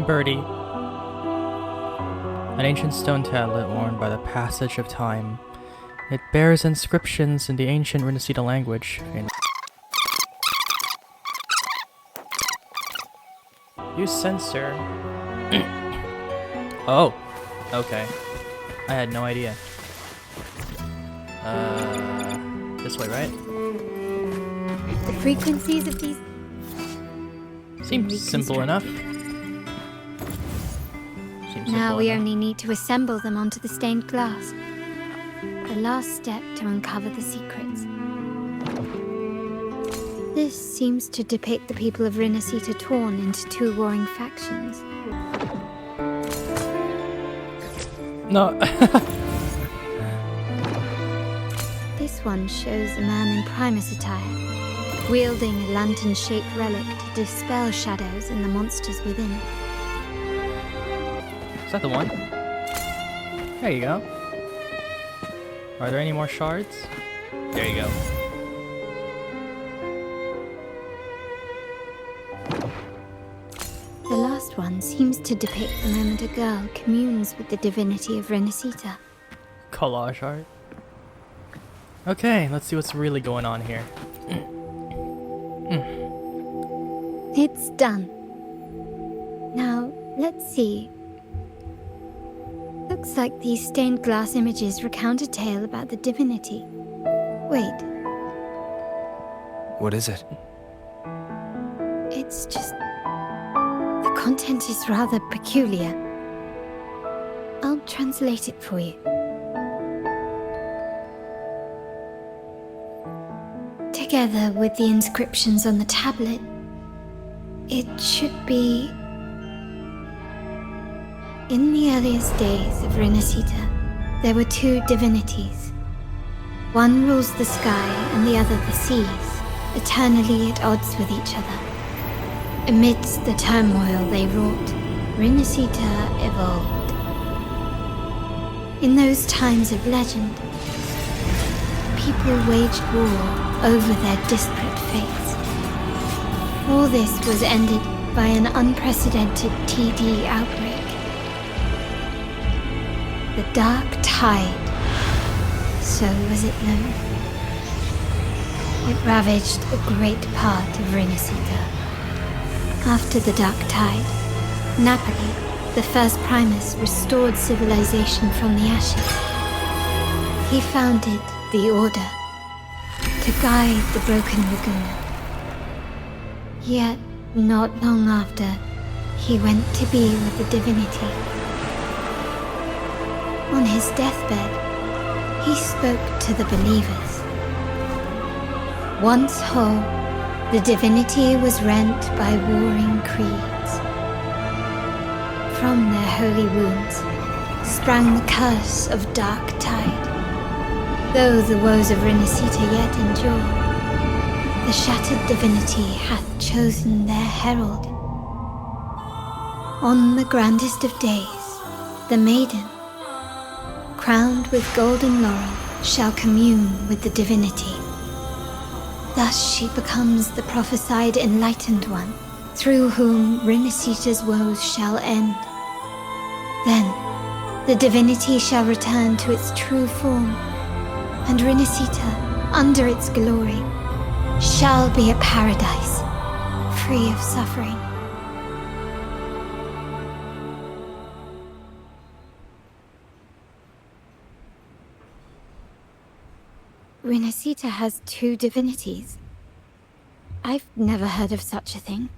Birdie. An ancient stone tablet worn by the passage of time. It bears inscriptions in the ancient Renacita language. Use sensor. Oh, okay. I had no idea. This way, right? The frequencies of these Seems simple enough. Now we only need to assemble them onto the stained glass. The last step to uncover the secrets. This seems to depict the people of Renacita torn into two warring factions. No. This one shows a man in Primus attire, wielding a lantern-shaped relic to dispel shadows and the monsters within. Is that the one? There you go. Are there any more shards? There you go. The last one seems to depict the moment a girl communes with the divinity of Renacita. Collage art. Okay, let's see what's really going on here. It's done. Now, let's see. Looks like these stained glass images recount a tale about the divinity. Wait. What is it? It's just... the content is rather peculiar. I'll translate it for you. Together with the inscriptions on the tablet, it should be... In the earliest days of Renacita, there were two divinities. One rules the sky and the other the seas, eternally at odds with each other. Amidst the turmoil they wrought, Renacita evolved. In those times of legend, people waged war over their disparate fates. All this was ended by an unprecedented TD outbreak. The Dark Tide, so was it known. It ravaged a great part of Renacita. After the Dark Tide, Napoli, the first Primus, restored civilization from the ashes. He founded the Order to guide the broken Laguna. Yet, not long after, he went to be with the divinity. On his deathbed, he spoke to the believers. Once whole, the divinity was rent by warring creeds. From their holy wounds sprang the curse of Dark Tide. Though the woes of Renacita yet endure, the shattered divinity hath chosen their herald. On the grandest of days, the maiden, crowned with golden laurel, shall commune with the divinity. Thus she becomes the prophesied enlightened one, through whom Renacita's woes shall end. Then, the divinity shall return to its true form, and Renacita, under its glory, shall be a paradise, free of suffering. Renacita has two divinities. I've never heard of such a thing.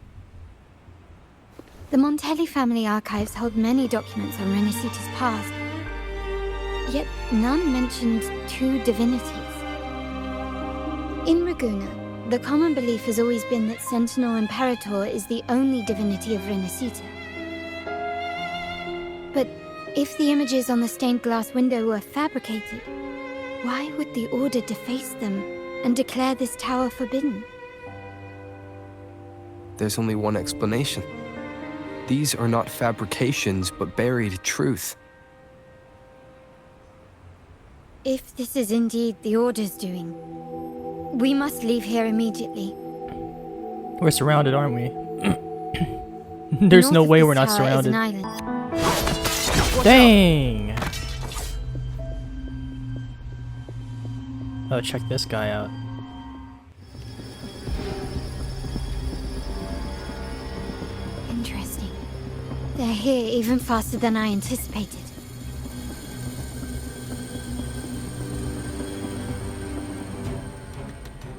The Montelli family archives hold many documents on Renacita's past, yet none mentioned two divinities. In Ragusa, the common belief has always been that Sentinel Imperator is the only divinity of Renacita. But if the images on the stained glass window were fabricated, why would the Order deface them and declare this tower forbidden? There's only one explanation. These are not fabrications, but buried truth. If this is indeed the Order's doing, we must leave here immediately. We're surrounded, aren't we? There's North no of way this we're not tower is surrounded. an island. Dang! Oh, check this guy out. Interesting. They're here even faster than I anticipated.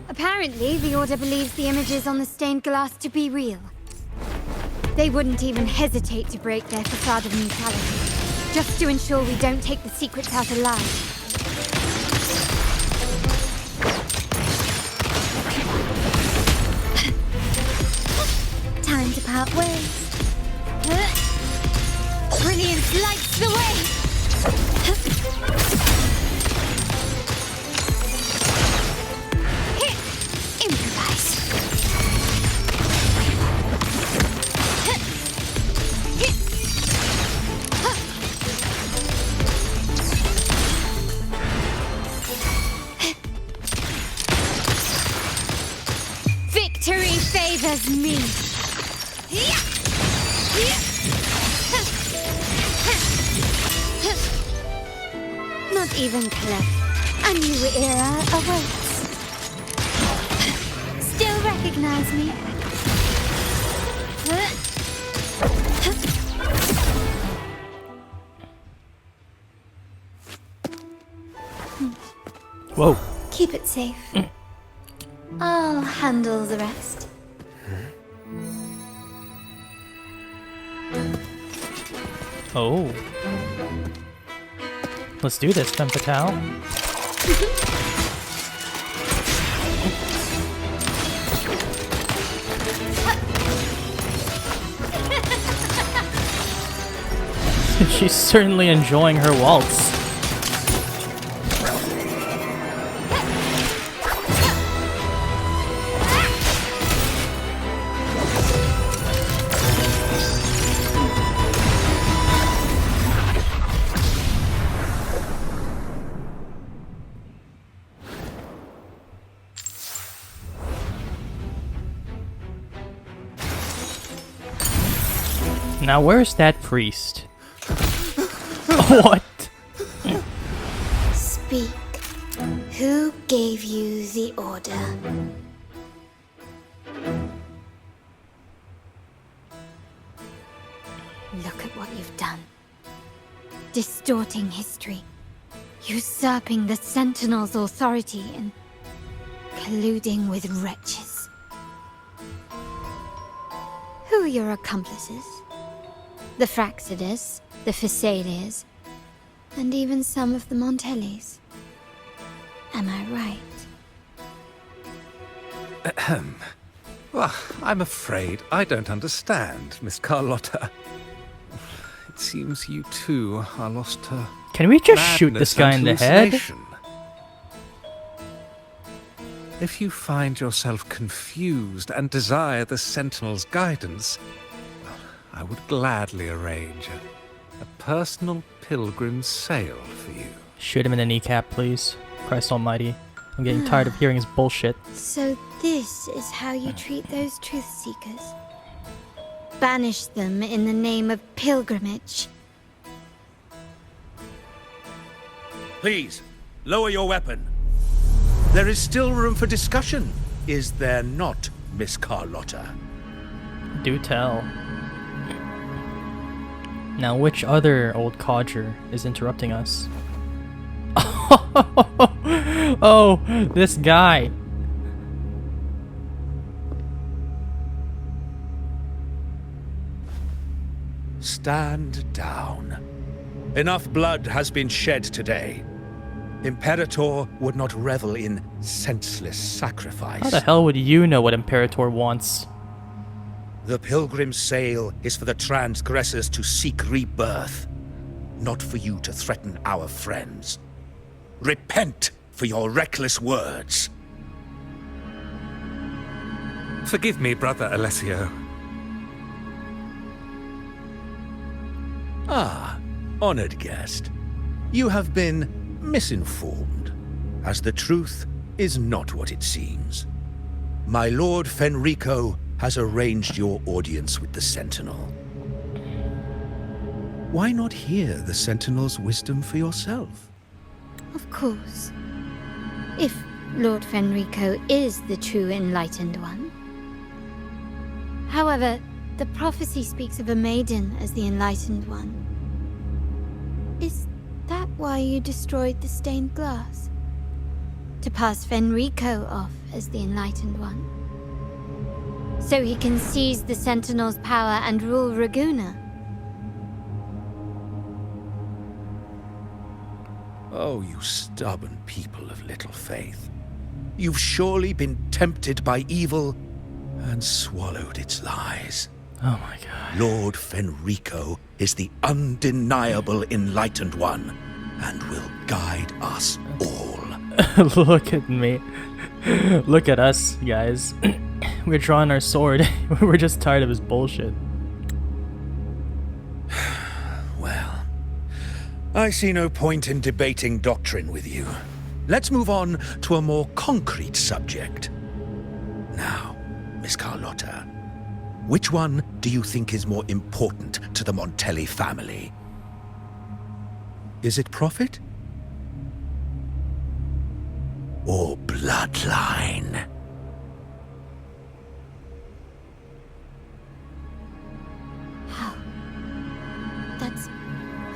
Apparently, the Order believes the images on the stained glass to be real. They wouldn't even hesitate to break their facade of neutrality, just to ensure we don't take the secrets out alive. Time to part ways. Brilliance lights the way! Improvise. Victory favors me. Not even close. A new era awaits. Still recognize me? Whoa. Keep it safe. I'll handle the rest. Oh. Let's do this, Femme Fatale. She's certainly enjoying her waltz. Now where's that priest? What? Speak. Who gave you the order? Look at what you've done. Distorting history. Usurping the Sentinel's authority and colluding with wretches. Who are your accomplices? The Fraxidus, the Phasaelias, and even some of the Montellis. Am I right? Ahem. Well, I'm afraid I don't understand, Miss Carlotta. It seems you too are lost to Can we just shoot this madness guy and in the head? hallucination. If you find yourself confused and desire the Sentinel's guidance, well, I would gladly arrange a personal pilgrim's sail for you. Shoot him in the kneecap, please. Christ almighty. I'm getting tired of hearing his bullshit. So this is how you treat those truth seekers? Banish them in the name of pilgrimage? Please, lower your weapon. There is still room for discussion, is there not, Miss Carlotta? Do tell. Now, which other old codger is interrupting us? Oh, this guy. Stand down. Enough blood has been shed today. Imperator would not revel in senseless sacrifice. How the hell would you know what Imperator wants? The pilgrim's sail is for the transgressors to seek rebirth, not for you to threaten our friends. Repent for your reckless words. Forgive me, Brother Alessio. Ah, honored guest. You have been misinformed, as the truth is not what it seems. My Lord Fenrico has arranged your audience with the Sentinel. Why not hear the Sentinel's wisdom for yourself? Of course. If Lord Fenrico is the true Enlightened One. However, the prophecy speaks of a maiden as the Enlightened One. Is that why you destroyed the stained glass? To pass Fenrico off as the Enlightened One? So he can seize the Sentinel's power and rule Raguna? Oh, you stubborn people of little faith. You've surely been tempted by evil and swallowed its lies. Oh my god. Lord Fenrico is the undeniable Enlightened One and will guide us all. Look at me. Look at us, guys. We're drawing our sword. We're just tired of his bullshit. Well, I see no point in debating doctrine with you. Let's move on to a more concrete subject. Now, Miss Carlotta, which one do you think is more important to the Montelli family? Is it profit? Or bloodline? How? That's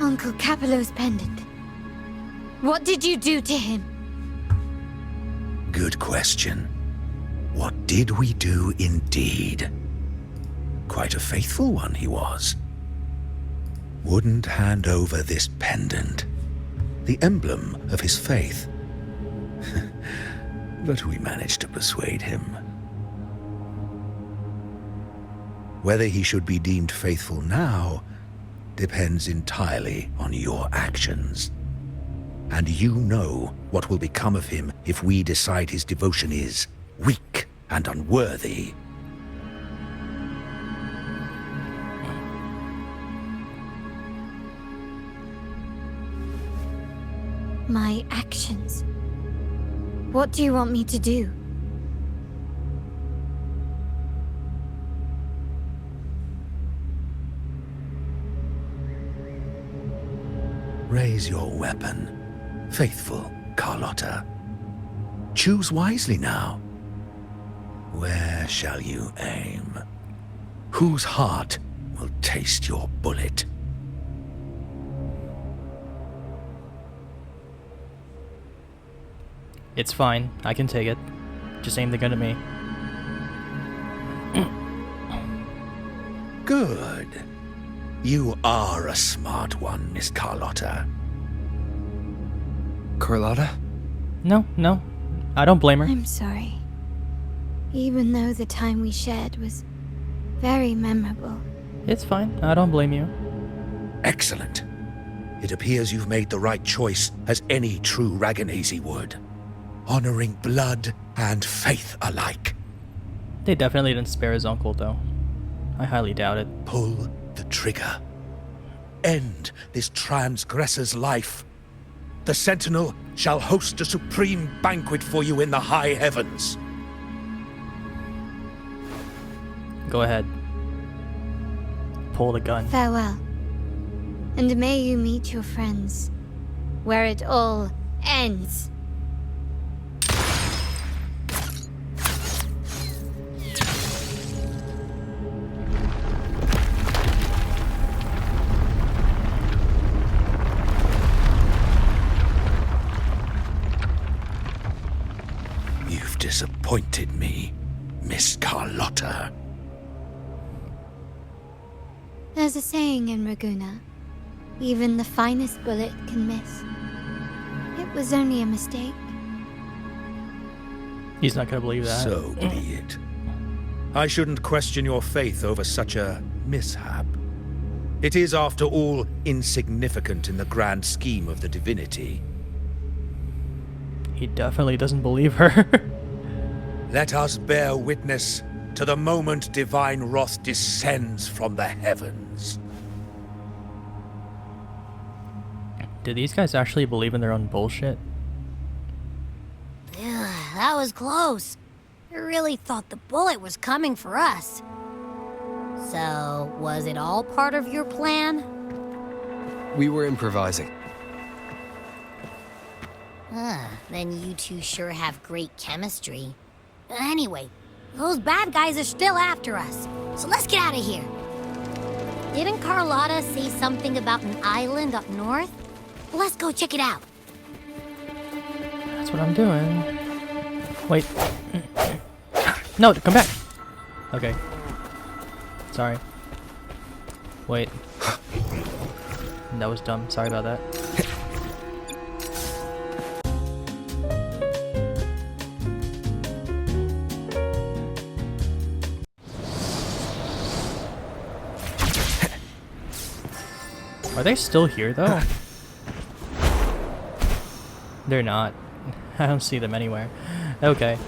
Uncle Capello's pendant. What did you do to him? Good question. What did we do indeed? Quite a faithful one he was. Wouldn't hand over this pendant, the emblem of his faith. But we managed to persuade him. Whether he should be deemed faithful now depends entirely on your actions. And you know what will become of him if we decide his devotion is weak and unworthy. My actions. What do you want me to do? Raise your weapon, faithful Carlotta. Choose wisely now. Where shall you aim? Whose heart will taste your bullet? It's fine. I can take it. Just aim the gun at me. Good. You are a smart one, Miss Carlotta. Carlotta? No, no. I don't blame her. I'm sorry. Even though the time we shared was very memorable. It's fine. I don't blame you. Excellent. It appears you've made the right choice, as any true Ragganese would. Honoring blood and faith alike. They definitely didn't spare his uncle, though. I highly doubt it. Pull the trigger. End this transgressor's life. The Sentinel shall host a supreme banquet for you in the high heavens. Go ahead. Pull the gun. Farewell. And may you meet your friends, where it all ends. You've disappointed me, Miss Carlotta. There's a saying in Raguna, even the finest bullet can miss. It was only a mistake. He's not gonna believe that. So be it. I shouldn't question your faith over such a mishap. It is, after all, insignificant in the grand scheme of the divinity. He definitely doesn't believe her. Let us bear witness to the moment divine wrath descends from the heavens. Do these guys actually believe in their own bullshit? Yeah, that was close. I really thought the bullet was coming for us. So, was it all part of your plan? We were improvising. Then you two sure have great chemistry. Anyway, those bad guys are still after us, so let's get out of here. Didn't Carlotta say something about an island up north? Let's go check it out. That's what I'm doing. Wait. No, come back. Okay. Sorry. Wait. That was dumb. Sorry about that. Are they still here, though? They're not. I don't see them anywhere. Okay.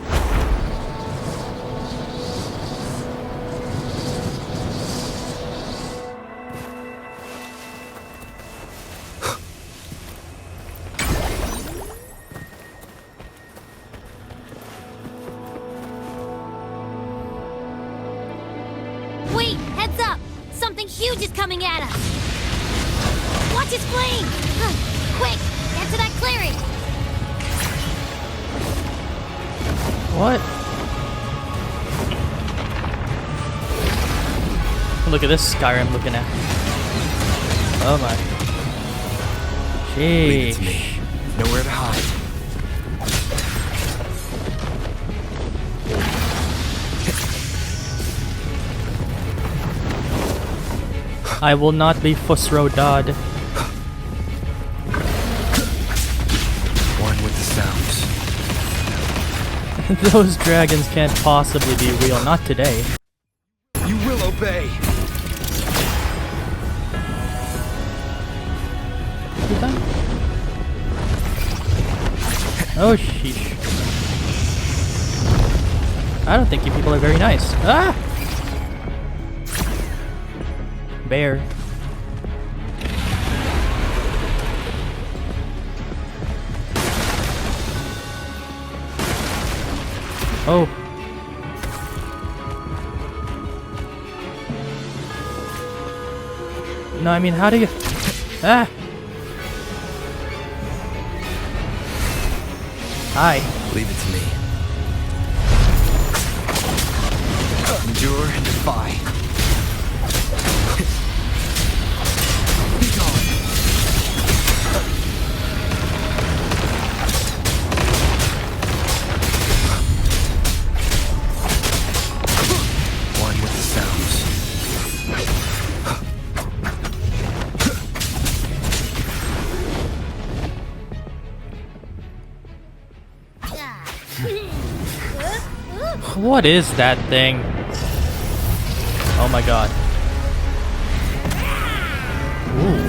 Wait, heads up! Something huge is coming at us! Watch his flame! Quick, get to that clearing! What? Look at this Skyrim I'm looking at. Oh my. Leave it to me. Sheesh. Nowhere to hide. I will not be Fusro Dodd. One with the sounds. Those dragons can't possibly be real. Not today. You will obey. You done? Oh, sheesh. I don't think you people are very nice. Ah! Bear. Oh. No, I mean, how do you... Ah! Hi. Leave it to me. Endure and defy. Be gone. One with the sounds. What is that thing? Oh my god. Ooh.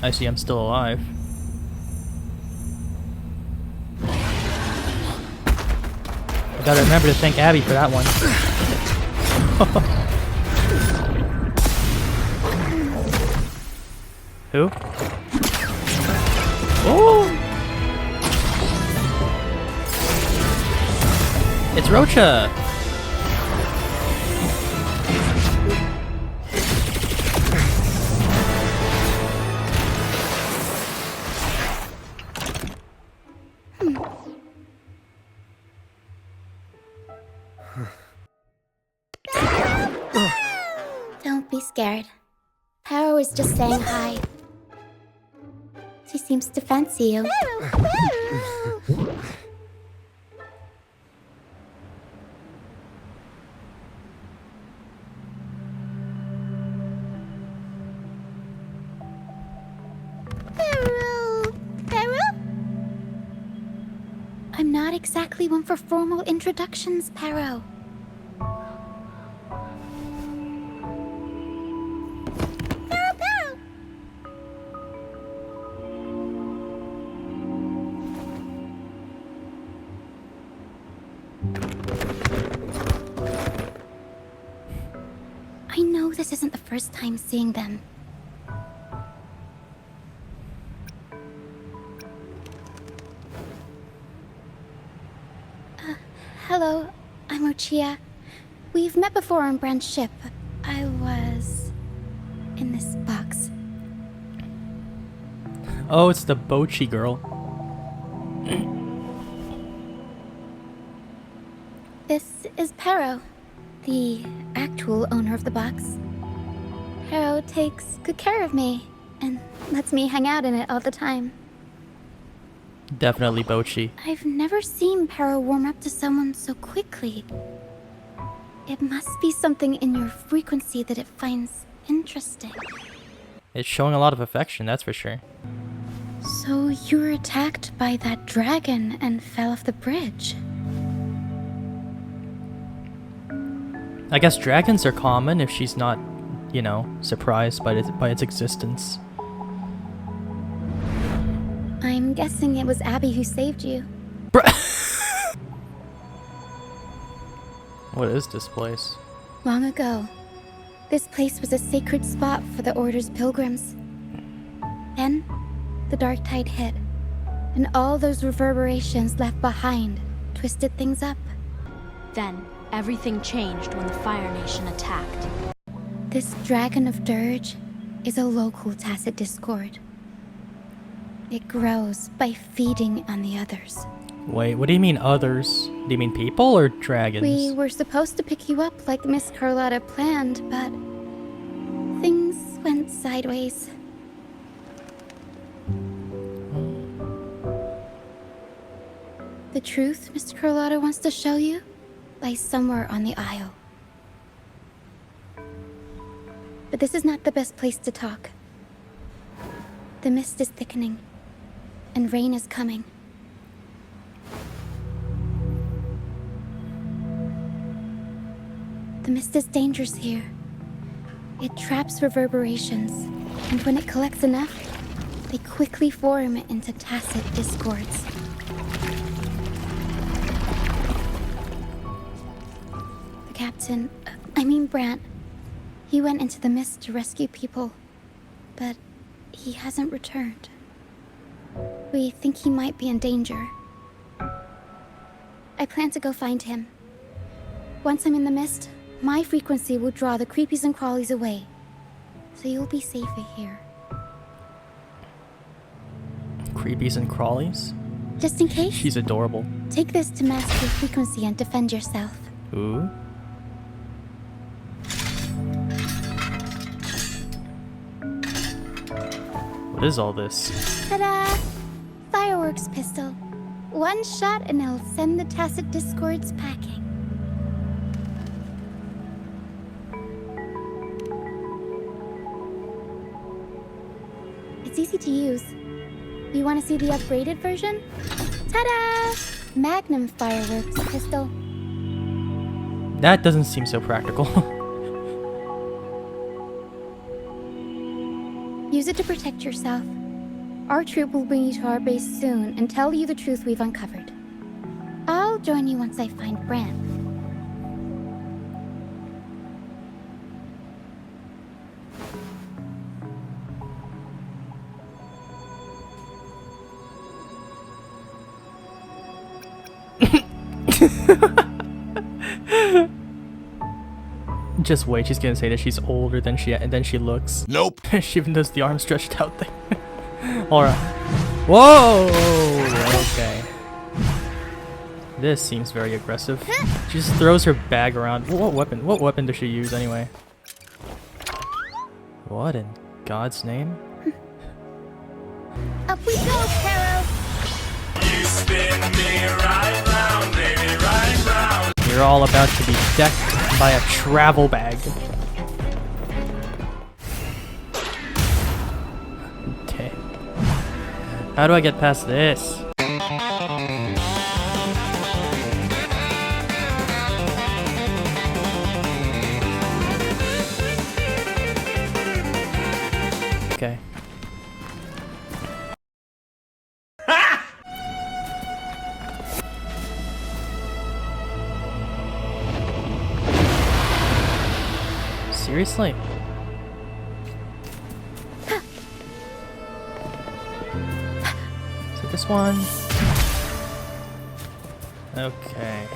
I see I'm still alive. I gotta remember to thank Abby for that one. Who? Oh! It's Roccia! Don't be scared. Paro was just saying hi. She seems to fancy you. I'm not exactly one for formal introductions, Paro. this isn't the first time seeing them. Hello, I'm Roccia. We've met before on Brand's ship. I was in this box. Oh, it's the Bochi girl. This is Pero, the actual owner of the box. Pero takes good care of me and lets me hang out in it all the time. Definitely Bochi. I've never seen Pero warm up to someone so quickly. It must be something in your frequency that it finds interesting. It's showing a lot of affection, that's for sure. So you were attacked by that dragon and fell off the bridge. I guess dragons are common if she's not, you know, surprised by its existence. I'm guessing it was Abby who saved you. What is this place? Long ago, this place was a sacred spot for the Order's pilgrims. Then, the dark tide hit, and all those reverberations left behind twisted things up. Then, everything changed when the Fire Nation attacked. This Dragon of Dirge is a local tacit discord. It grows by feeding on the others. Wait, what do you mean others? Do you mean people or dragons? We were supposed to pick you up like Miss Carlotta planned, but things went sideways. The truth Miss Carlotta wants to show you lies somewhere on the Isle. But this is not the best place to talk. The mist is thickening, and rain is coming. The mist is dangerous here. It traps reverberations, and when it collects enough, they quickly form into tacit discords. The captain, Brant, he went into the mist to rescue people, but he hasn't returned. We think he might be in danger. I plan to go find him. Once I'm in the mist, my frequency will draw the creepies and crawlies away, so you'll be safer here. Creepies and crawlies? Just in case, She's adorable. take this to mask your frequency and defend yourself. Ooh. What is all this? Ta-da! Fireworks pistol. One shot and it'll send the tacit discords packing. It's easy to use. You want to see the upgraded version? Ta-da! Magnum fireworks pistol. That doesn't seem so practical. Use it to protect yourself. Our troop will bring you to our base soon and tell you the truth we've uncovered. I'll join you once I find Bran. Just wait, she's gonna say that she's older than she looks. Nope. She even does the arm stretched out thing. Alright. Whoa! Okay. This seems very aggressive. She just throws her bag around. What weapon does she use anyway? What in God's name? Up we go, Pero! You spin me right round, baby, right round. You're all about to be decked by a travel bag. Okay. How do I get past this? Okay. Seriously? this one. Okay.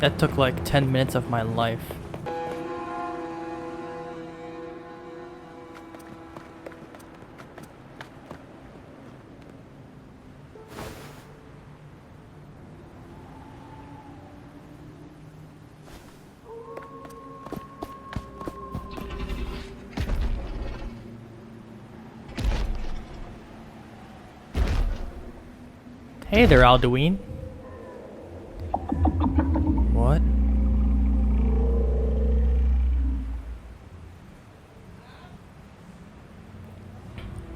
That took like 10 minutes of my life. Hey there, Alduin. What?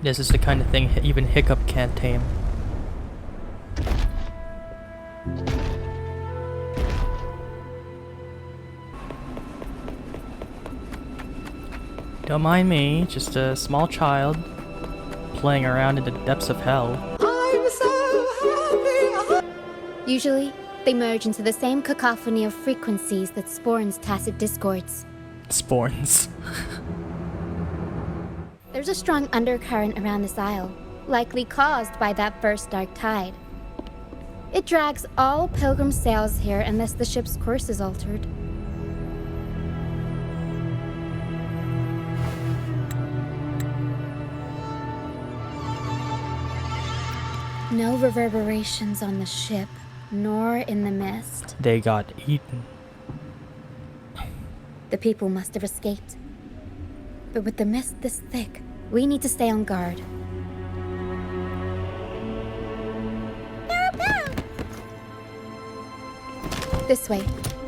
This is the kind of thing even Hiccup can't tame. Don't mind me, just a small child playing around in the depths of hell. Usually, they merge into the same cacophony of frequencies that spawns tacit discords. Sporns. There's a strong undercurrent around this isle, likely caused by that first dark tide. It drags all pilgrim sails here unless the ship's course is altered. No reverberations on the ship, nor in the mist. They got eaten. The people must have escaped. But with the mist this thick, we need to stay on guard. This way.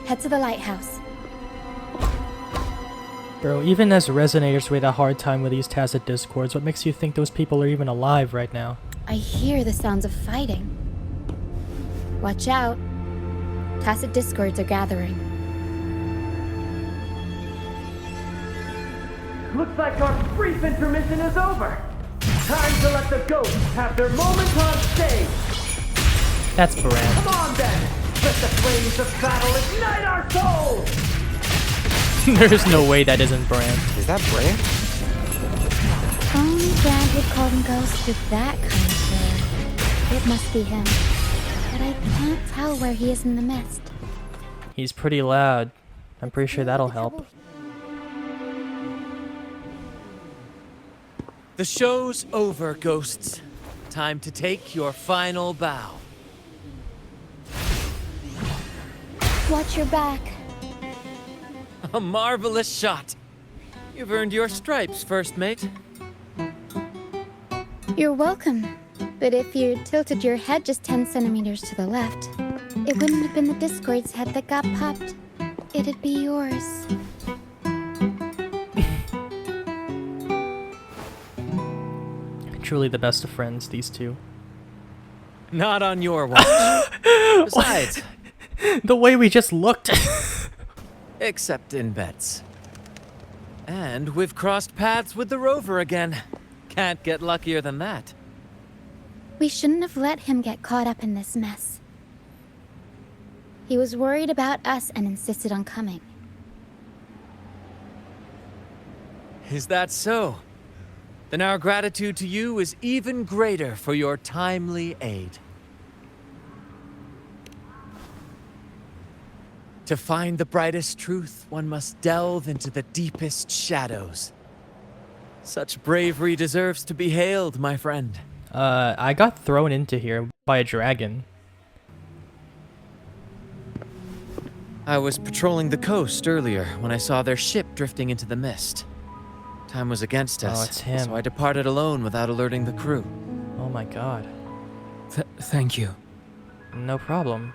Head to the lighthouse. Bro, even as resonators we had a hard time with these tacit discords. What makes you think those people are even alive right now? I hear the sounds of fighting. Watch out. Tacit discords are gathering. Looks like our brief intermission is over. Time to let the ghosts have their moment on stage. That's Brand. Come on then. Let the flames of battle ignite our souls. There's no way that isn't Brand. Is that Brand? Only Brand would call them ghosts with that kind of flair. It must be him. But I can't tell where he is in the mist. He's pretty loud. I'm pretty sure that'll help. The show's over, ghosts. Time to take your final bow. Watch your back. A marvelous shot. You've earned your stripes, first mate. You're welcome. But if you tilted your head just 10 centimeters to the left, it wouldn't have been the Discord's head that got popped. It'd be yours. Truly the best of friends, these two. Not on your watch. Besides, the way we just looked. except in bets. And we've crossed paths with the rover again. Can't get luckier than that. We shouldn't have let him get caught up in this mess. He was worried about us and insisted on coming. Is that so? Then our gratitude to you is even greater for your timely aid. To find the brightest truth, one must delve into the deepest shadows. Such bravery deserves to be hailed, my friend. I got thrown into here by a dragon. I was patrolling the coast earlier when I saw their ship drifting into the mist. Time was against us, it's him. so I departed alone without alerting the crew. Oh my god. Thank you. No problem.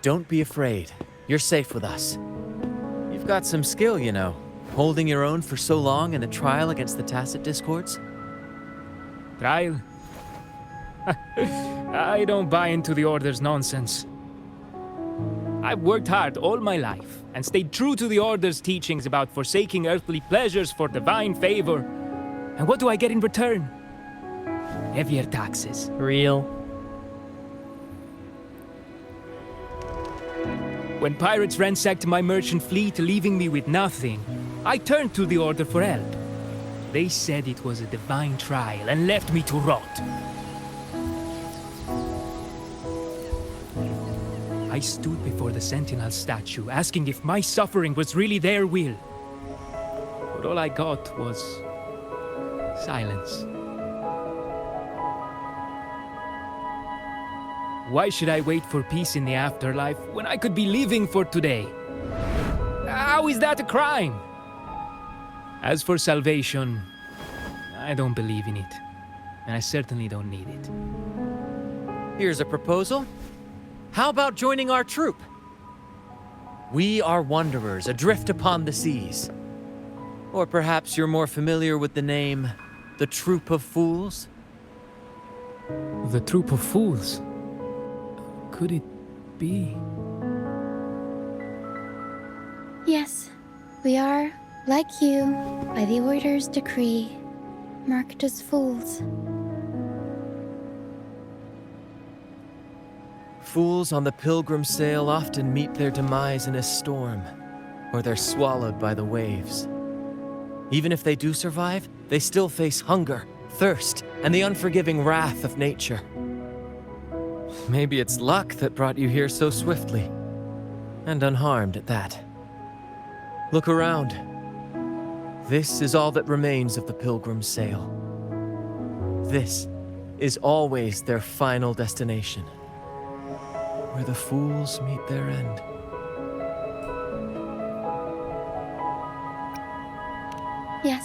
Don't be afraid. You're safe with us. You've got some skill, you know, holding your own for so long in a trial against the tacit discords. Trial? I don't buy into the Order's nonsense. I've worked hard all my life and stayed true to the Order's teachings about forsaking earthly pleasures for divine favor. And what do I get in return? Heavier taxes. Real. When pirates ransacked my merchant fleet, leaving me with nothing, I turned to the Order for help. They said it was a divine trial and left me to rot. I stood before the Sentinel statue, asking if my suffering was really their will. But all I got was silence. Why should I wait for peace in the afterlife when I could be living for today? How is that a crime? As for salvation, I don't believe in it. And I certainly don't need it. Here's a proposal. How about joining our troop? We are wanderers adrift upon the seas. Or perhaps you're more familiar with the name, the Troop of Fools? The Troop of Fools? Could it be? Yes, we are, like you, by the Order's decree, marked as fools. Fools on the pilgrim sail often meet their demise in a storm, or they're swallowed by the waves. Even if they do survive, they still face hunger, thirst, and the unforgiving wrath of nature. Maybe it's luck that brought you here so swiftly, and unharmed at that. Look around. This is all that remains of the pilgrim's sail. This is always their final destination, where the fools meet their end. Yes,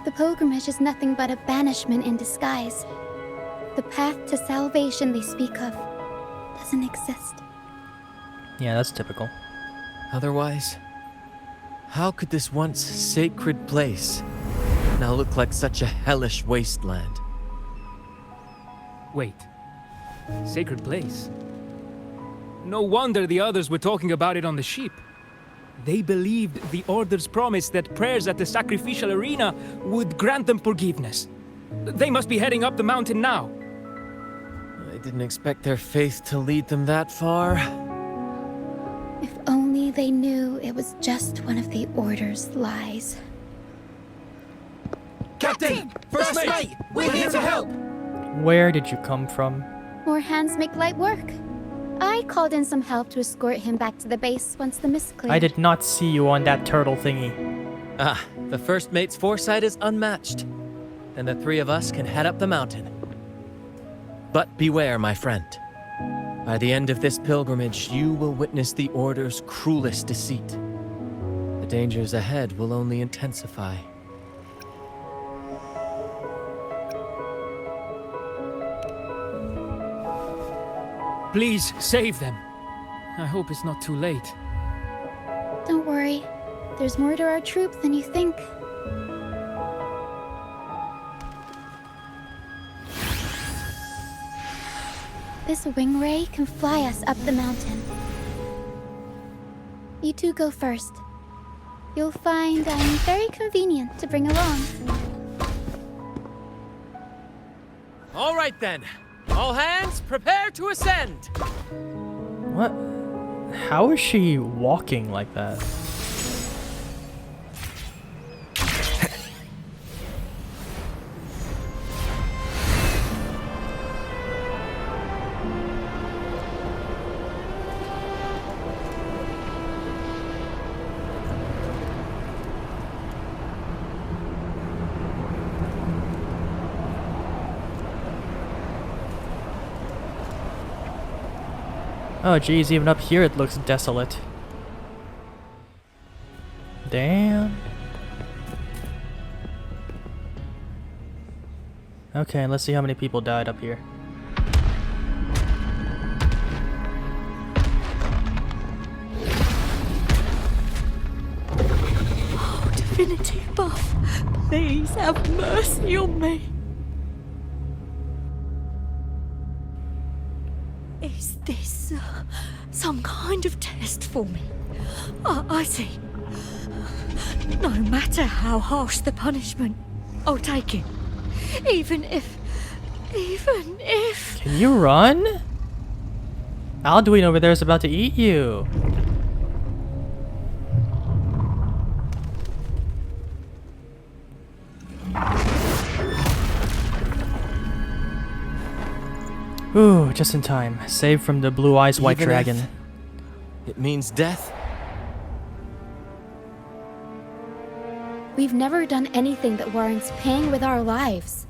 the pilgrimage is nothing but a banishment in disguise. The path to salvation they speak of doesn't exist. Yeah, that's typical. Otherwise, how could this once sacred place now look like such a hellish wasteland? Wait. Sacred place? No wonder the others were talking about it on the ship. They believed the Order's promise that prayers at the sacrificial arena would grant them forgiveness. They must be heading up the mountain now. I didn't expect their faith to lead them that far. If only they knew it was just one of the Order's lies. Captain! First mate! We're here to help! Where did you come from? More hands make light work. I called in some help to escort him back to the base once the mist cleared. I did not see you on that turtle thingy. Ah, the first mate's foresight is unmatched. And the three of us can head up the mountain. But beware, my friend. By the end of this pilgrimage, you will witness the Order's cruelest deceit. The dangers ahead will only intensify. Please, save them. I hope it's not too late. Don't worry. There's more to our troop than you think. This wing ray can fly us up the mountain. You two go first. You'll find I'm very convenient to bring along. All right then. All hands, prepare to ascend! What? How is she walking like that? Oh geez, even up here it looks desolate. Damn. Okay, let's see how many people died up here. Oh, divinity above, please have mercy on me. Is this some kind of test for me? I see. No matter how harsh the punishment, I'll take it. Even if... Can you run? Alduin over there is about to eat you. Ooh, just in time. Saved from the blue eyes white Even dragon. if it means death. We've never done anything that warrants paying with our lives.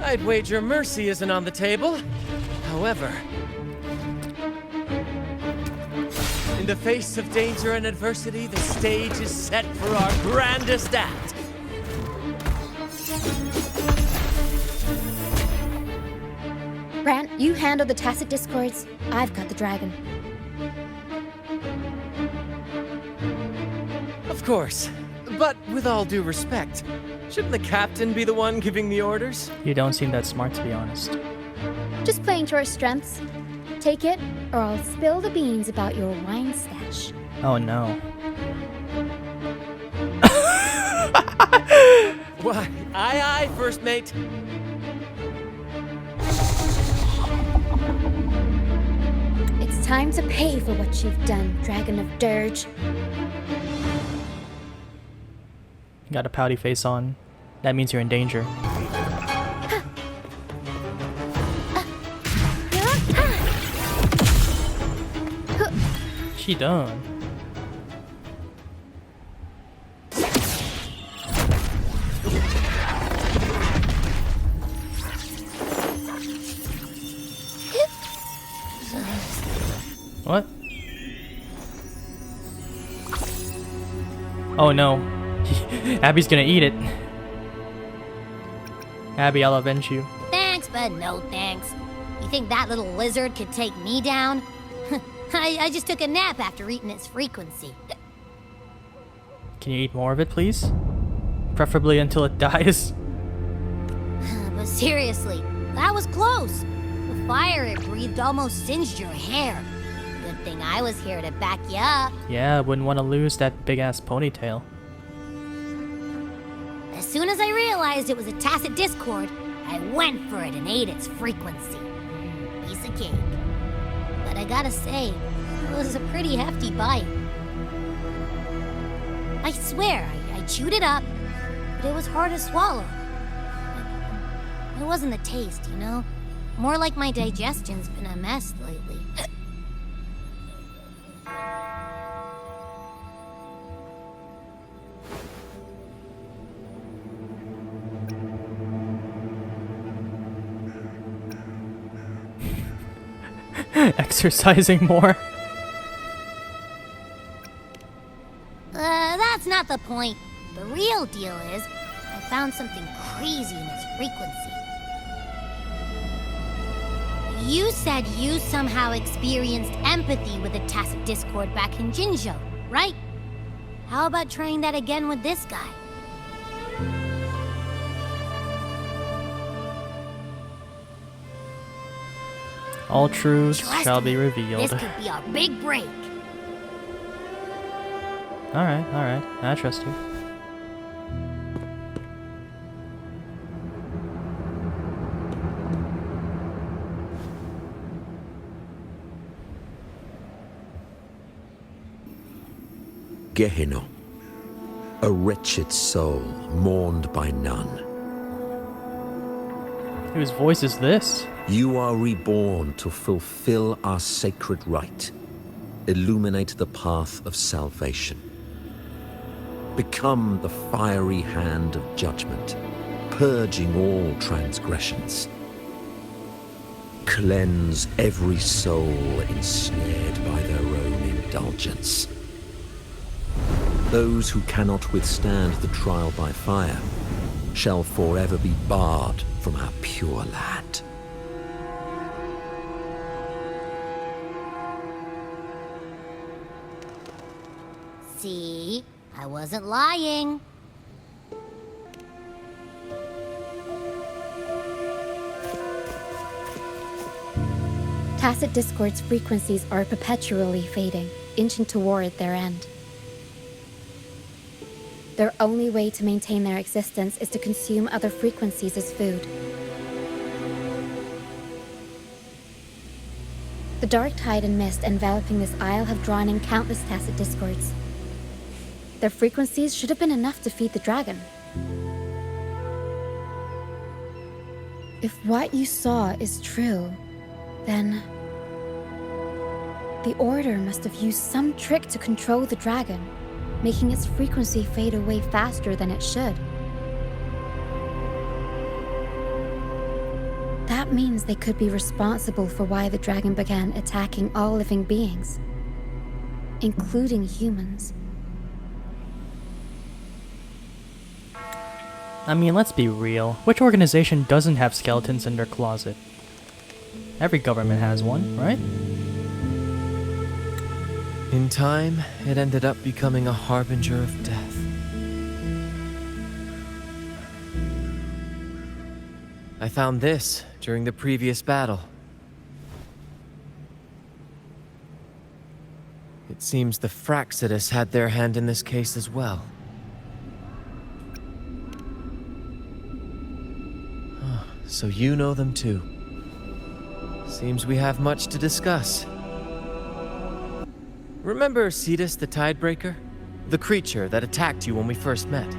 I'd wager mercy isn't on the table. However, in the face of danger and adversity, the stage is set for our grandest act. Brant, you handle the tacit discords. I've got the dragon. Of course. But with all due respect, shouldn't the captain be the one giving the orders? You don't seem that smart, to be honest. Just playing to our strengths. Take it, or I'll spill the beans about your wine stash. Oh no. Why, aye, first mate. It's time to pay for what you've done, Dragon of Dirge. You got a pouty face on. That means you're in danger. She done. What? Oh no. Abby's gonna eat it. Abby, I'll avenge you. Thanks, but no thanks. You think that little lizard could take me down? I just took a nap after eating its frequency. Can you eat more of it, please? Preferably until it dies. But seriously, that was close. The fire it breathed almost singed your hair. Good thing I was here to back you up. Yeah, I wouldn't want to lose that big-ass ponytail. As soon as I realized it was a tacit discord, I went for it and ate its frequency. Piece of cake. But I gotta say, it was a pretty hefty bite. I swear, I chewed it up, but it was hard to swallow. It wasn't the taste, you know? More like my digestion's been a mess lately. Exercising more. That's not the point. The real deal is, I found something crazy in its frequency. You said you somehow experienced empathy with the tacit discord back in Jinzhou, right? How about trying that again with this guy? All truths Trust shall be me, revealed. This could be our big break. Alright, I trust you. Gehenna, a wretched soul mourned by none. Whose voice is this? You are reborn to fulfill our sacred rite, illuminate the path of salvation. Become the fiery hand of judgment, purging all transgressions. Cleanse every soul ensnared by their own indulgence. Those who cannot withstand the trial by fire shall forever be barred from our pure land. See? I wasn't lying. Tacit discord's frequencies are perpetually fading, inching toward their end. Their only way to maintain their existence is to consume other frequencies as food. The dark tide and mist enveloping this isle have drawn in countless tacit discords. Their frequencies should have been enough to feed the dragon. If what you saw is true, then the Order must have used some trick to control the dragon, making its frequency fade away faster than it should. That means they could be responsible for why the dragon began attacking all living beings, including humans. I mean, let's be real. Which organization doesn't have skeletons in their closet? Every government has one, right? In time, it ended up becoming a harbinger of death. I found this during the previous battle. It seems the Fraxidus had their hand in this case as well. So you know them too. Seems we have much to discuss. Remember Cetus the Tidebreaker? The creature that attacked you when we first met?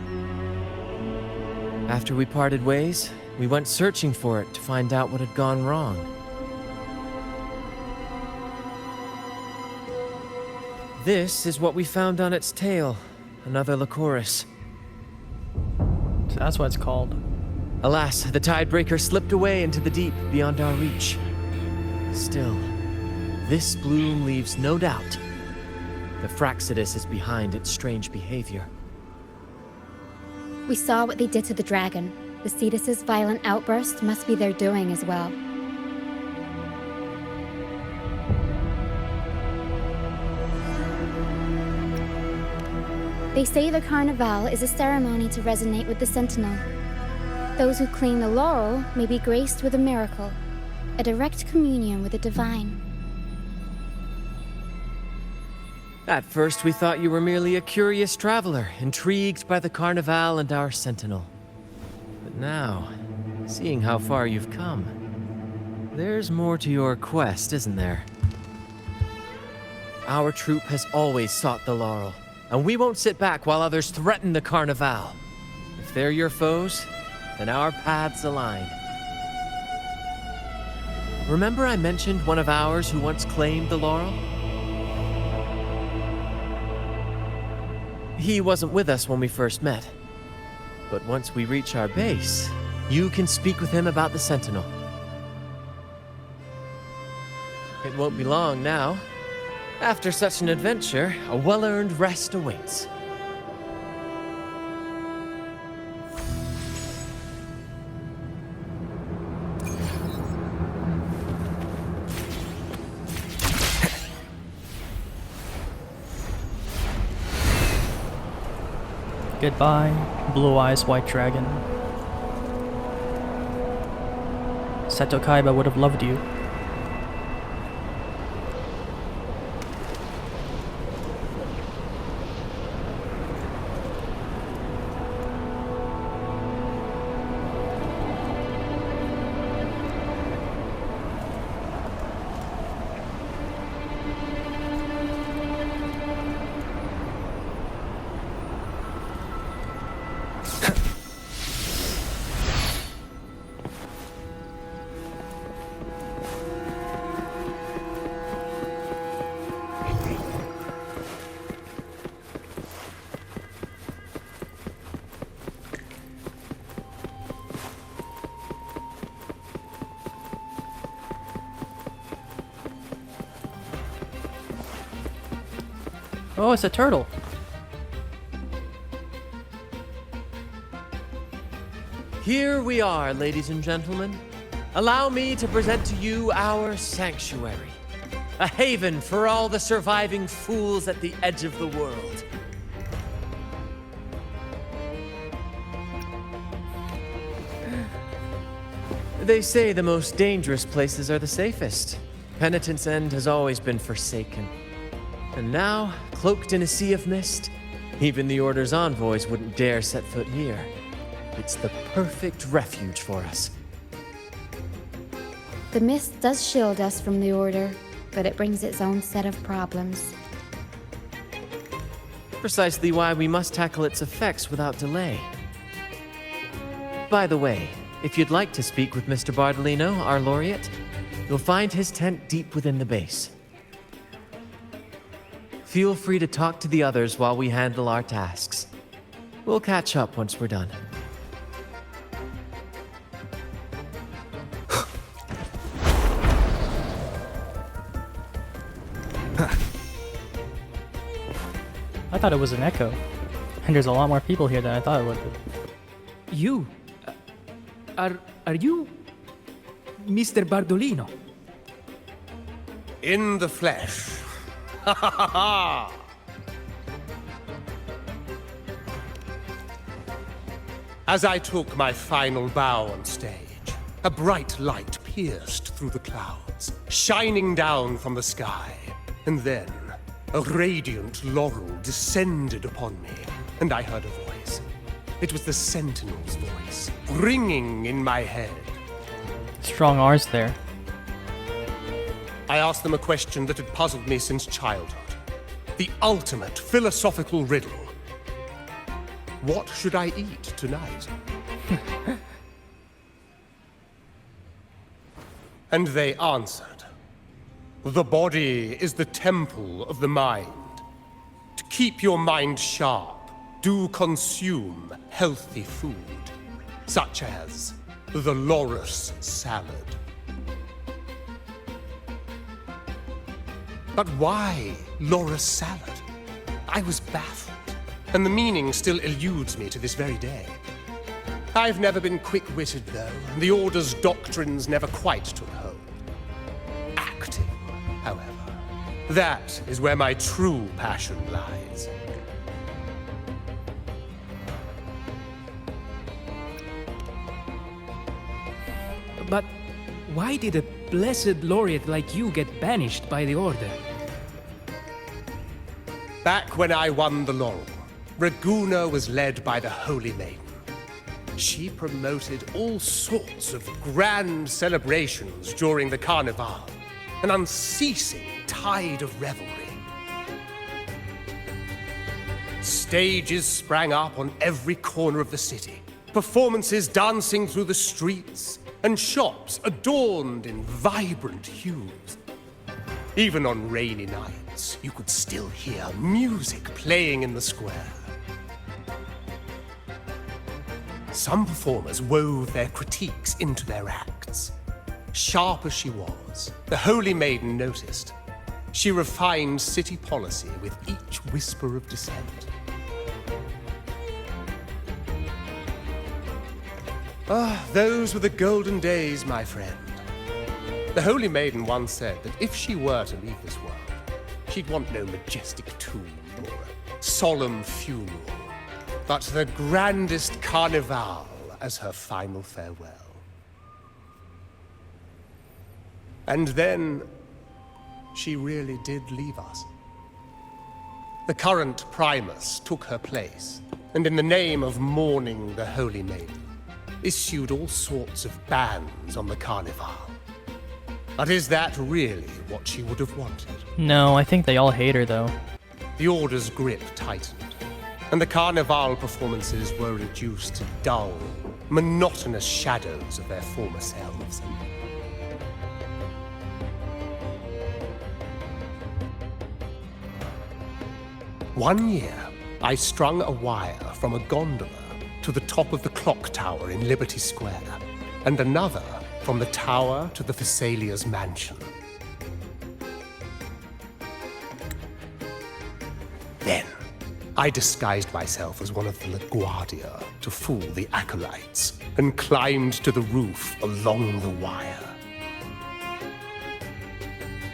After we parted ways, we went searching for it to find out what had gone wrong. This is what we found on its tail. Another Lycoris. So that's what it's called. Alas, the Tidebreaker slipped away into the deep beyond our reach. Still, this bloom leaves no doubt. The Fraxidus is behind its strange behavior. We saw what they did to the dragon. The Cetus's violent outburst must be their doing as well. They say the Carnival is a ceremony to resonate with the Sentinel. Those who claim the laurel may be graced with a miracle, a direct communion with the divine. At first, we thought you were merely a curious traveler, intrigued by the Carnival and our Sentinel. But now, seeing how far you've come, there's more to your quest, isn't there? Our troop has always sought the laurel, and we won't sit back while others threaten the Carnival. If they're your foes, then our paths align. Remember I mentioned one of ours who once claimed the laurel? He wasn't with us when we first met. But once we reach our base, you can speak with him about the Sentinel. It won't be long now. After such an adventure, a well-earned rest awaits. Goodbye, Blue Eyes White Dragon. Seto Kaiba would have loved you. Oh, it's a turtle. Here we are, ladies and gentlemen. Allow me to present to you our sanctuary. A haven for all the surviving fools at the edge of the world. They say the most dangerous places are the safest. Penitent's End has always been forsaken. And now, cloaked in a sea of mist, even the Order's envoys wouldn't dare set foot here. It's the perfect refuge for us. The mist does shield us from the Order, but it brings its own set of problems. Precisely why we must tackle its effects without delay. By the way, if you'd like to speak with Mr. Bardolino, our laureate, you'll find his tent deep within the base. Feel free to talk to the others while we handle our tasks. We'll catch up once we're done. I thought it was an echo. And there's a lot more people here than I thought it would be. You? Are you... Mr. Bardolino? In the flesh. Ha ha ha ha! As I took my final bow on stage, a bright light pierced through the clouds, shining down from the sky. And then, a radiant laurel descended upon me, and I heard a voice. It was the Sentinel's voice, ringing in my head. Strong R's there. I asked them a question that had puzzled me since childhood. The ultimate philosophical riddle. What should I eat tonight? And they answered. The body is the temple of the mind. To keep your mind sharp, do consume healthy food, such as the loris salad. But why loris salad? I was baffled, and the meaning still eludes me to this very day. I've never been quick-witted, though, and the Order's doctrines never quite took hold. Acting, however, that is where my true passion lies. But why did a blessed laureate like you get banished by the Order? Back when I won the laurel, Raguna was led by the Holy Maiden. She promoted all sorts of grand celebrations during the Carnival, an unceasing tide of revelry. Stages sprang up on every corner of the city, performances dancing through the streets, and shops adorned in vibrant hues. Even on rainy nights, you could still hear music playing in the square. Some performers wove their critiques into their acts. Sharp as she was, the Holy Maiden noticed. She refined city policy with each whisper of dissent. Ah, those were the golden days, my friend. The Holy Maiden once said that if she were to leave this world, she'd want no majestic tomb or a solemn funeral, but the grandest carnival as her final farewell. And then, she really did leave us. The current Primus took her place, and in the name of mourning the Holy Maiden, issued all sorts of bans on the Carnival. But is that really what she would have wanted? No, I think they all hate her though. The Order's grip tightened, and the Carnival performances were reduced to dull, monotonous shadows of their former selves. One year, I strung a wire from a gondola to the top of the clock tower in Liberty Square, and another from the tower to the Thessalia's mansion. Then, I disguised myself as one of the LaGuardia to fool the acolytes, and climbed to the roof along the wire.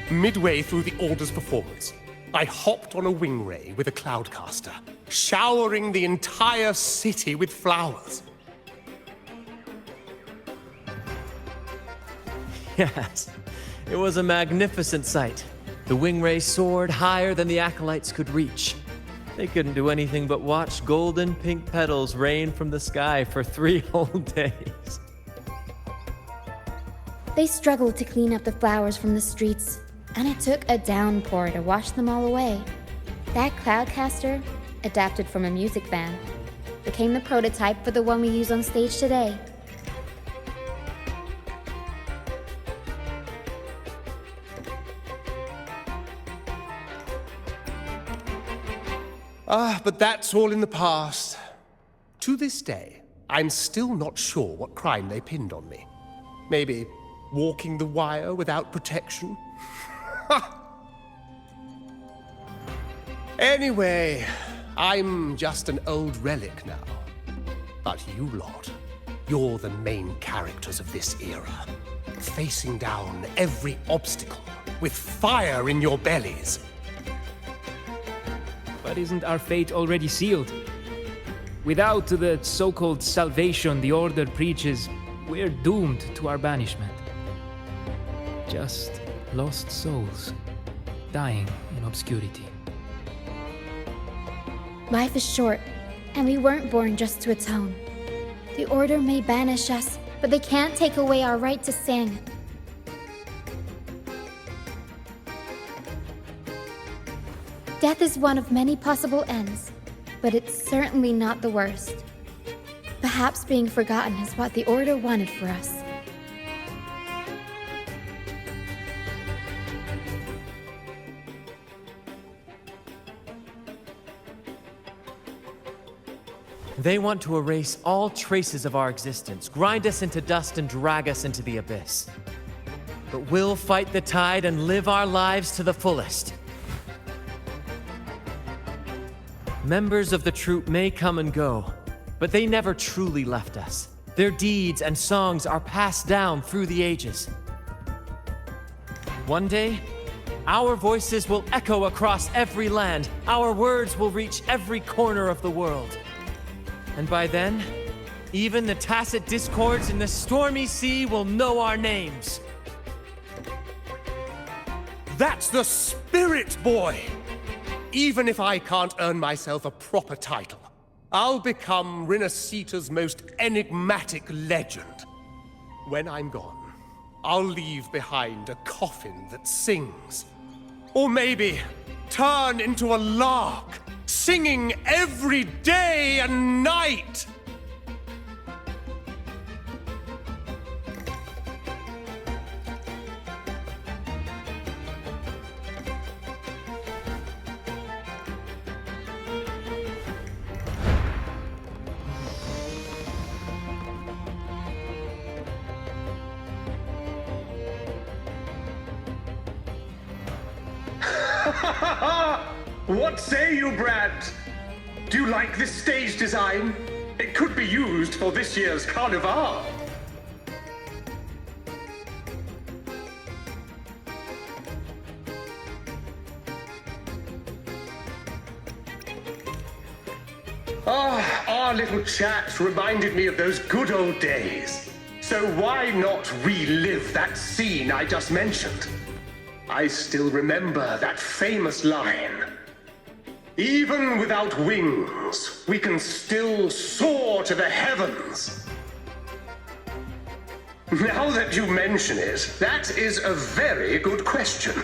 Midway through the Order's performance, I hopped on a wing ray with a cloudcaster, showering the entire city with flowers. Yes, it was a magnificent sight. The wing ray soared higher than the acolytes could reach. They couldn't do anything but watch golden pink petals rain from the sky for 3 whole days. They struggled to clean up the flowers from the streets, And it took a downpour to wash them all away. That Cloudcaster, adapted from a music band, became the prototype for the one we use on stage today. But that's all in the past. To this day, I'm still not sure what crime they pinned on me. Maybe walking the wire without protection? Anyway, I'm just an old relic now. But you lot, you're the main characters of this era. Facing down every obstacle with fire in your bellies. But isn't our fate already sealed? Without the so-called salvation the Order preaches, we're doomed to our banishment. Just lost souls, dying in obscurity. Life is short, and we weren't born just to atone. The Order may banish us, but they can't take away our right to sing. Death is one of many possible ends, but it's certainly not the worst. Perhaps being forgotten is what the Order wanted for us. They want to erase all traces of our existence, grind us into dust and drag us into the abyss. But we'll fight the tide and live our lives to the fullest. Members of the troupe may come and go, but they never truly left us. Their deeds and songs are passed down through the ages. One day, our voices will echo across every land. Our words will reach every corner of the world. And by then, even the tacit discords in the stormy sea will know our names. That's the spirit, boy! Even if I can't earn myself a proper title, I'll become Rinasita's most enigmatic legend. When I'm gone, I'll leave behind a coffin that sings. Or maybe turn into a lark, singing every day and night! What say you, Brad? Do you like this stage design? It could be used for this year's carnival. Our little chat reminded me of those good old days. So why not relive that scene I just mentioned? I still remember that famous line. Even without wings, we can still soar to the heavens. Now that you mention it, that is a very good question.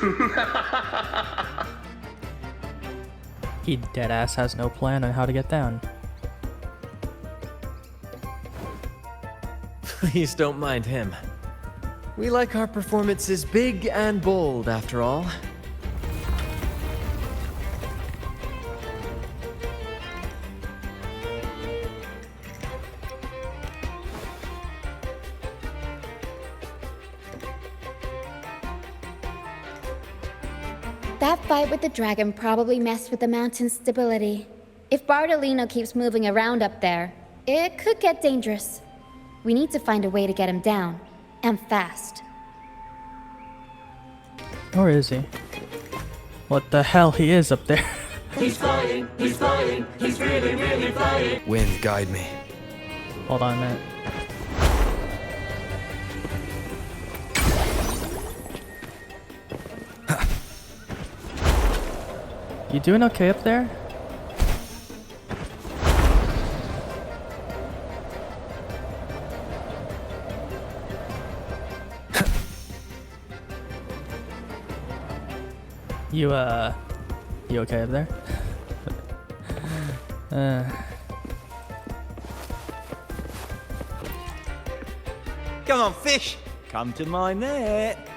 He deadass has no plan on how to get down. Please don't mind him. We like our performances big and bold, after all. That fight with the dragon probably messed with the mountain's stability. If Bardolino keeps moving around up there, it could get dangerous. We need to find a way to get him down, and fast. Or is he? What the hell, he is up there. He's flying, he's really, really flying. Wind, guide me. Hold on a minute. You doing okay up there? You okay up there? Come on, fish! Come to my net!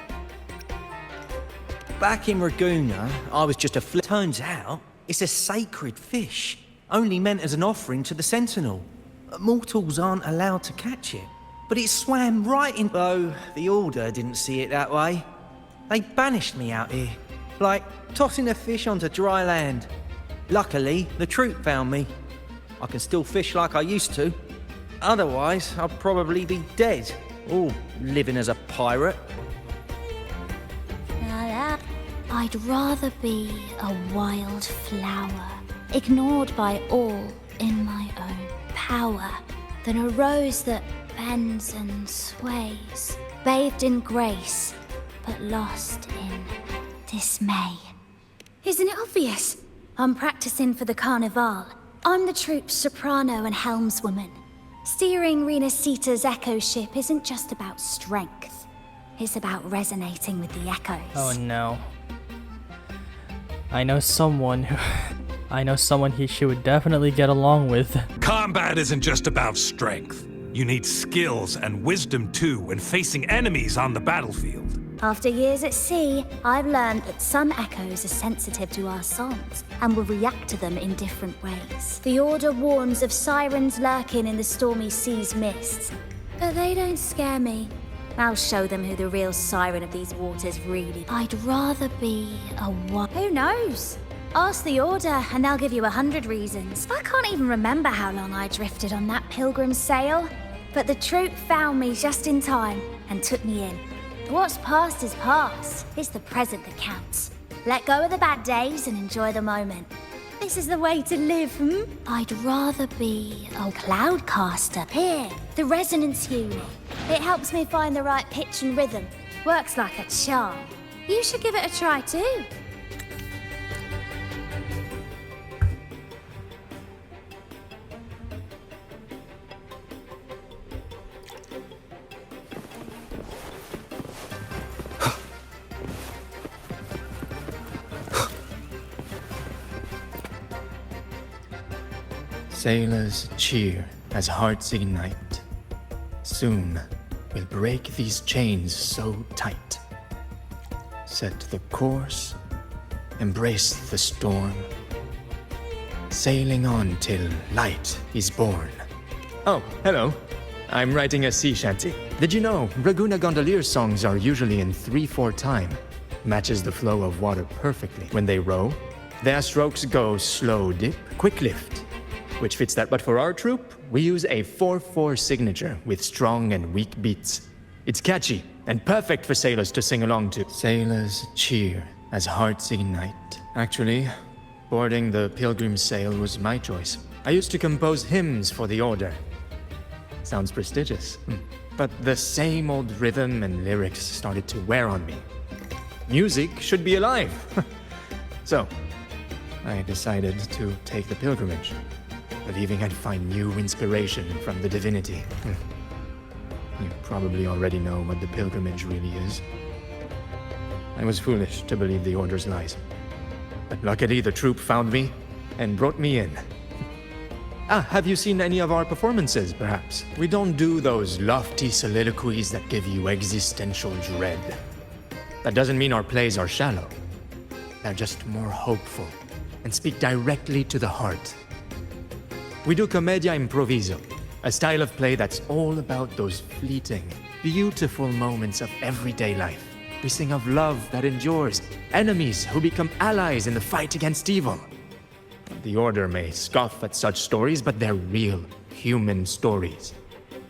Back in Raguna, I was just a Turns out, it's a sacred fish, only meant as an offering to the Sentinel. Mortals aren't allowed to catch it, but it swam right in... Though the Order didn't see it that way. They banished me out here, like tossing a fish onto dry land. Luckily, the troop found me. I can still fish like I used to. Otherwise, I'd probably be dead, or living as a pirate. I'd rather be a wild flower, ignored by all in my own power, than a rose that bends and sways, bathed in grace, but lost in dismay. Isn't it obvious? I'm practicing for the Carnival. I'm the troupe's soprano and helmswoman. Steering Renacita's echo ship isn't just about strength. It's about resonating with the echoes. Oh no. I know someone she would definitely get along with. Combat isn't just about strength. You need skills and wisdom too when facing enemies on the battlefield. After years at sea, I've learned that some echoes are sensitive to our songs and will react to them in different ways. The Order warns of sirens lurking in the stormy sea's mists, but they don't scare me. I'll show them who the real siren of these waters really... I'd rather be a what? Who knows? Ask the Order and they'll give you 100 reasons. I can't even remember how long I drifted on that pilgrim's sail, but the troop found me just in time and took me in. What's past is past. It's the present that counts. Let go of the bad days and enjoy the moment. This is the way to live, I'd rather be a cloudcaster. Here, the resonance unit. It helps me find the right pitch and rhythm. Works like a charm. You should give it a try too. Sailors cheer as hearts ignite. Soon we'll break these chains so tight. Set the course, embrace the storm. Sailing on till light is born. Oh, hello. I'm writing a sea shanty. Did you know Raguna gondolier songs are usually in 3/4 time? Matches the flow of water perfectly. When they row, their strokes go slow dip, quick lift, which fits that. But for our troupe, we use a 4/4 signature with strong and weak beats. It's catchy and perfect for sailors to sing along to. Sailors cheer as hearts ignite. Actually, boarding the Pilgrim's Sail was my choice. I used to compose hymns for the Order. Sounds prestigious. But the same old rhythm and lyrics started to wear on me. Music should be alive. So, I decided to take the pilgrimage, believing I'd find new inspiration from the divinity. You probably already know what the pilgrimage really is. I was foolish to believe the Order's lies. But luckily the troop found me and brought me in. Have you seen any of our performances, perhaps? We don't do those lofty soliloquies that give you existential dread. That doesn't mean our plays are shallow. They're just more hopeful and speak directly to the heart. We do commedia improviso, a style of play that's all about those fleeting, beautiful moments of everyday life. We sing of love that endures, enemies who become allies in the fight against evil. The Order may scoff at such stories, but they're real, human stories,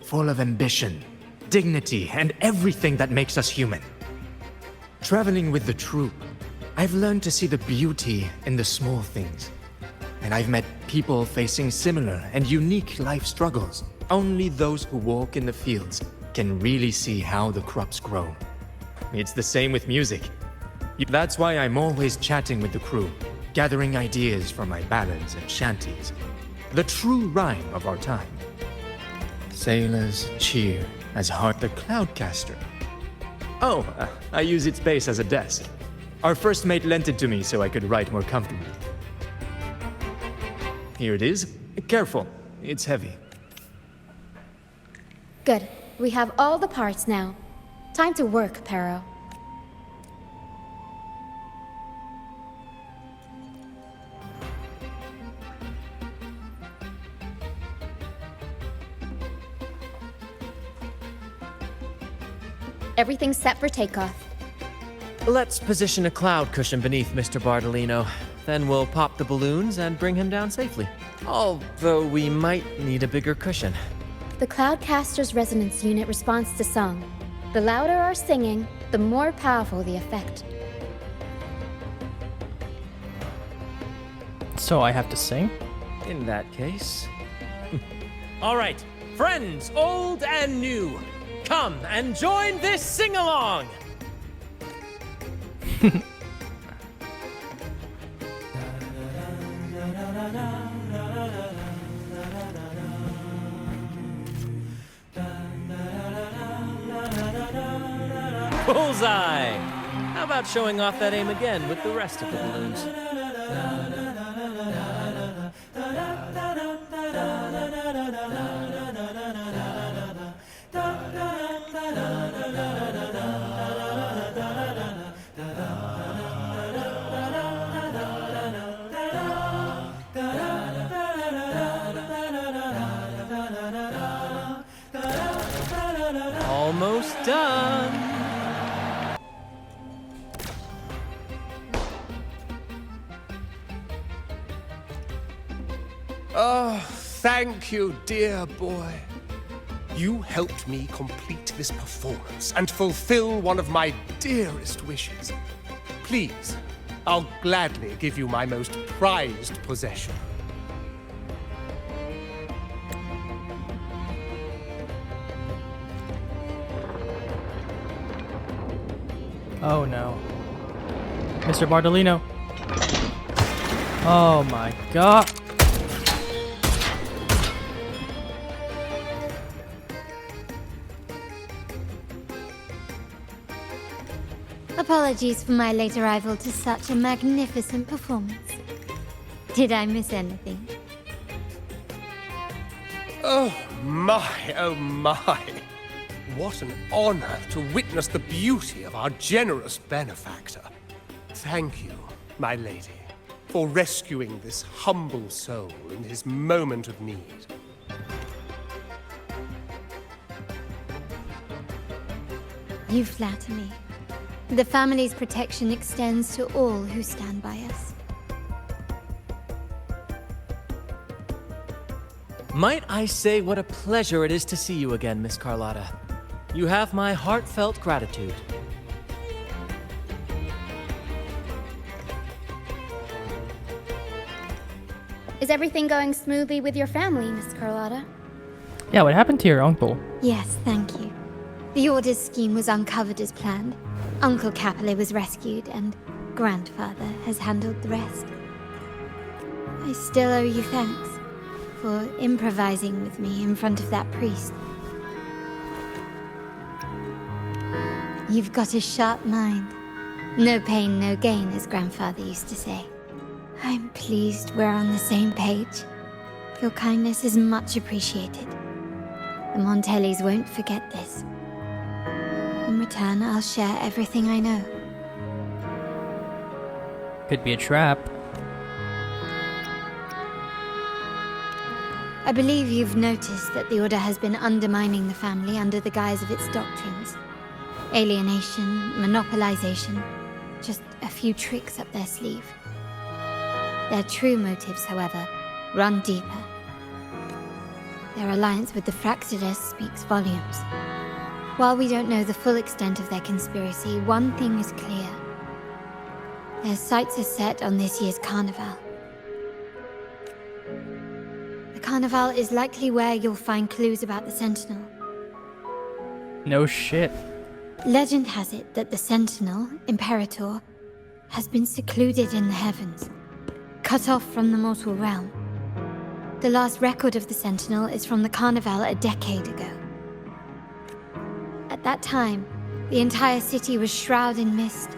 full of ambition, dignity, and everything that makes us human. Traveling with the troop, I've learned to see the beauty in the small things. And I've met people facing similar and unique life struggles. Only those who walk in the fields can really see how the crops grow. It's the same with music. That's why I'm always chatting with the crew, gathering ideas for my ballads and shanties. The true rhyme of our time. Sailors cheer as heart the Cloudcaster. Oh, I use its base as a desk. Our first mate lent it to me so I could write more comfortably. Here it is. Careful, it's heavy. Good. We have all the parts now. Time to work, Pero. Everything's set for takeoff. Let's position a cloud cushion beneath Mr. Bardolino. Then we'll pop the balloons and bring him down safely. Although we might need a bigger cushion. The Cloudcaster's resonance unit responds to song. The louder our singing, the more powerful the effect. So I have to sing? In that case... All right, friends, old and new, come and join this sing-along! Bullseye! How about showing off that aim again with the rest of the balloons? Almost done! Oh, thank you, dear boy. You helped me complete this performance and fulfill one of my dearest wishes. Please, I'll gladly give you my most prized possession. Oh no. Mr. Bardolino. Oh my god. Apologies for my late arrival to such a magnificent performance. Did I miss anything? Oh my, oh my. What an honor to witness the beauty of our generous benefactor. Thank you, my lady, for rescuing this humble soul in his moment of need. You flatter me. The family's protection extends to all who stand by us. Might I say what a pleasure it is to see you again, Miss Carlotta. You have my heartfelt gratitude. Is everything going smoothly with your family, Miss Carlotta? Yeah, what happened to your uncle? Yes, thank you. The Order's scheme was uncovered as planned. Uncle Capilet was rescued, and Grandfather has handled the rest. I still owe you thanks for improvising with me in front of that priest. You've got a sharp mind. No pain, no gain, as Grandfather used to say. I'm pleased we're on the same page. Your kindness is much appreciated. The Montellis won't forget this. In return, I'll share everything I know. Could be a trap. I believe you've noticed that the Order has been undermining the family under the guise of its doctrines. Alienation, monopolization, just a few tricks up their sleeve. Their true motives, however, run deeper. Their alliance with the Fractidus speaks volumes. While we don't know the full extent of their conspiracy, one thing is clear. Their sights are set on this year's carnival. The carnival is likely where you'll find clues about the Sentinel. No shit. Legend has it that the Sentinel, Imperator, has been secluded in the heavens, cut off from the mortal realm. The last record of the Sentinel is from the carnival a decade ago. At that time, the entire city was shrouded in mist.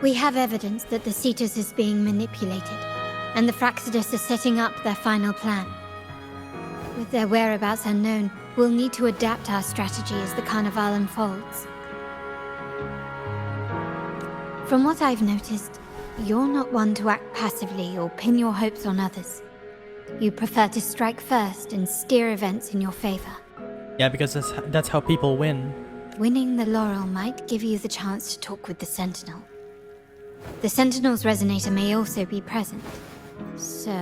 We have evidence that the Cetus is being manipulated, and the Fractsidus are setting up their final plan. With their whereabouts unknown, we'll need to adapt our strategy as the Carnival unfolds. From what I've noticed, you're not one to act passively or pin your hopes on others. You prefer to strike first and steer events in your favor. Yeah, because that's how people win. Winning the laurel might give you the chance to talk with the Sentinel. The Sentinel's resonator may also be present. So...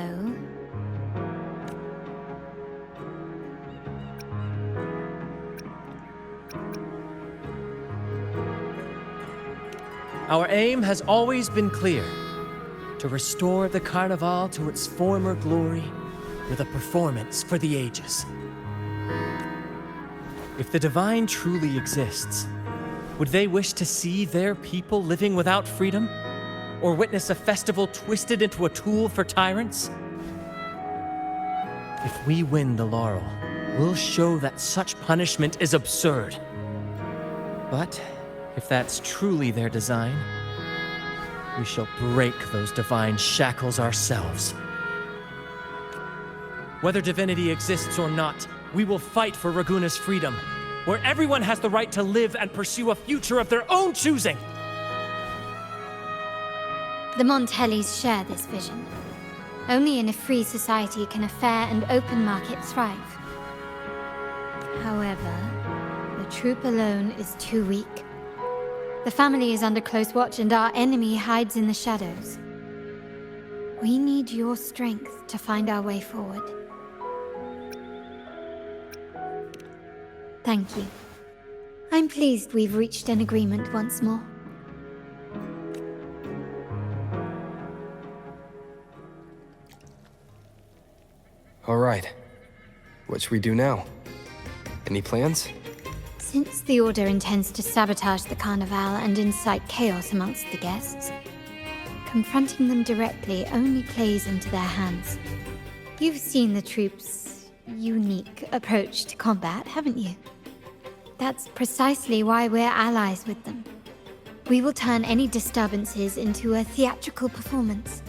Our aim has always been clear: to restore the Carnival to its former glory with a performance for the ages. If the Divine truly exists, would they wish to see their people living without freedom? Or witness a festival twisted into a tool for tyrants? If we win the laurel, we'll show that such punishment is absurd. But if that's truly their design, we shall break those divine shackles ourselves. Whether divinity exists or not, we will fight for Raguna's freedom, where everyone has the right to live and pursue a future of their own choosing. The Montellis share this vision. Only in a free society can a fair and open market thrive. However, the troop alone is too weak. The family is under close watch and our enemy hides in the shadows. We need your strength to find our way forward. Thank you. I'm pleased we've reached an agreement once more. All right. What should we do now? Any plans? Since the Order intends to sabotage the Carnival and incite chaos amongst the guests, confronting them directly only plays into their hands. You've seen the troops' unique approach to combat, haven't you? That's precisely why we're allies with them. We will turn any disturbances into a theatrical performance.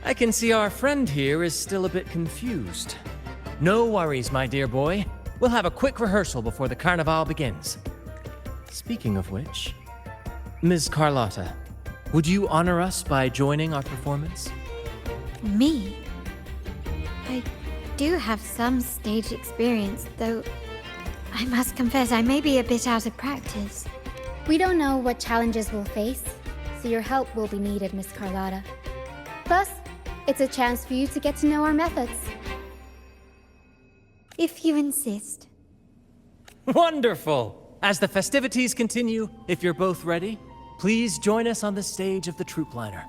I can see our friend here is still a bit confused. No worries, my dear boy. We'll have a quick rehearsal before the Carnival begins. Speaking of which, Ms. Carlotta, would you honor us by joining our performance? Me? I do have some stage experience, though I must confess I may be a bit out of practice. We don't know what challenges we'll face, so your help will be needed, Miss Carlotta. Plus, it's a chance for you to get to know our methods. If you insist. Wonderful! As the festivities continue, if you're both ready, please join us on the stage of the troop liner.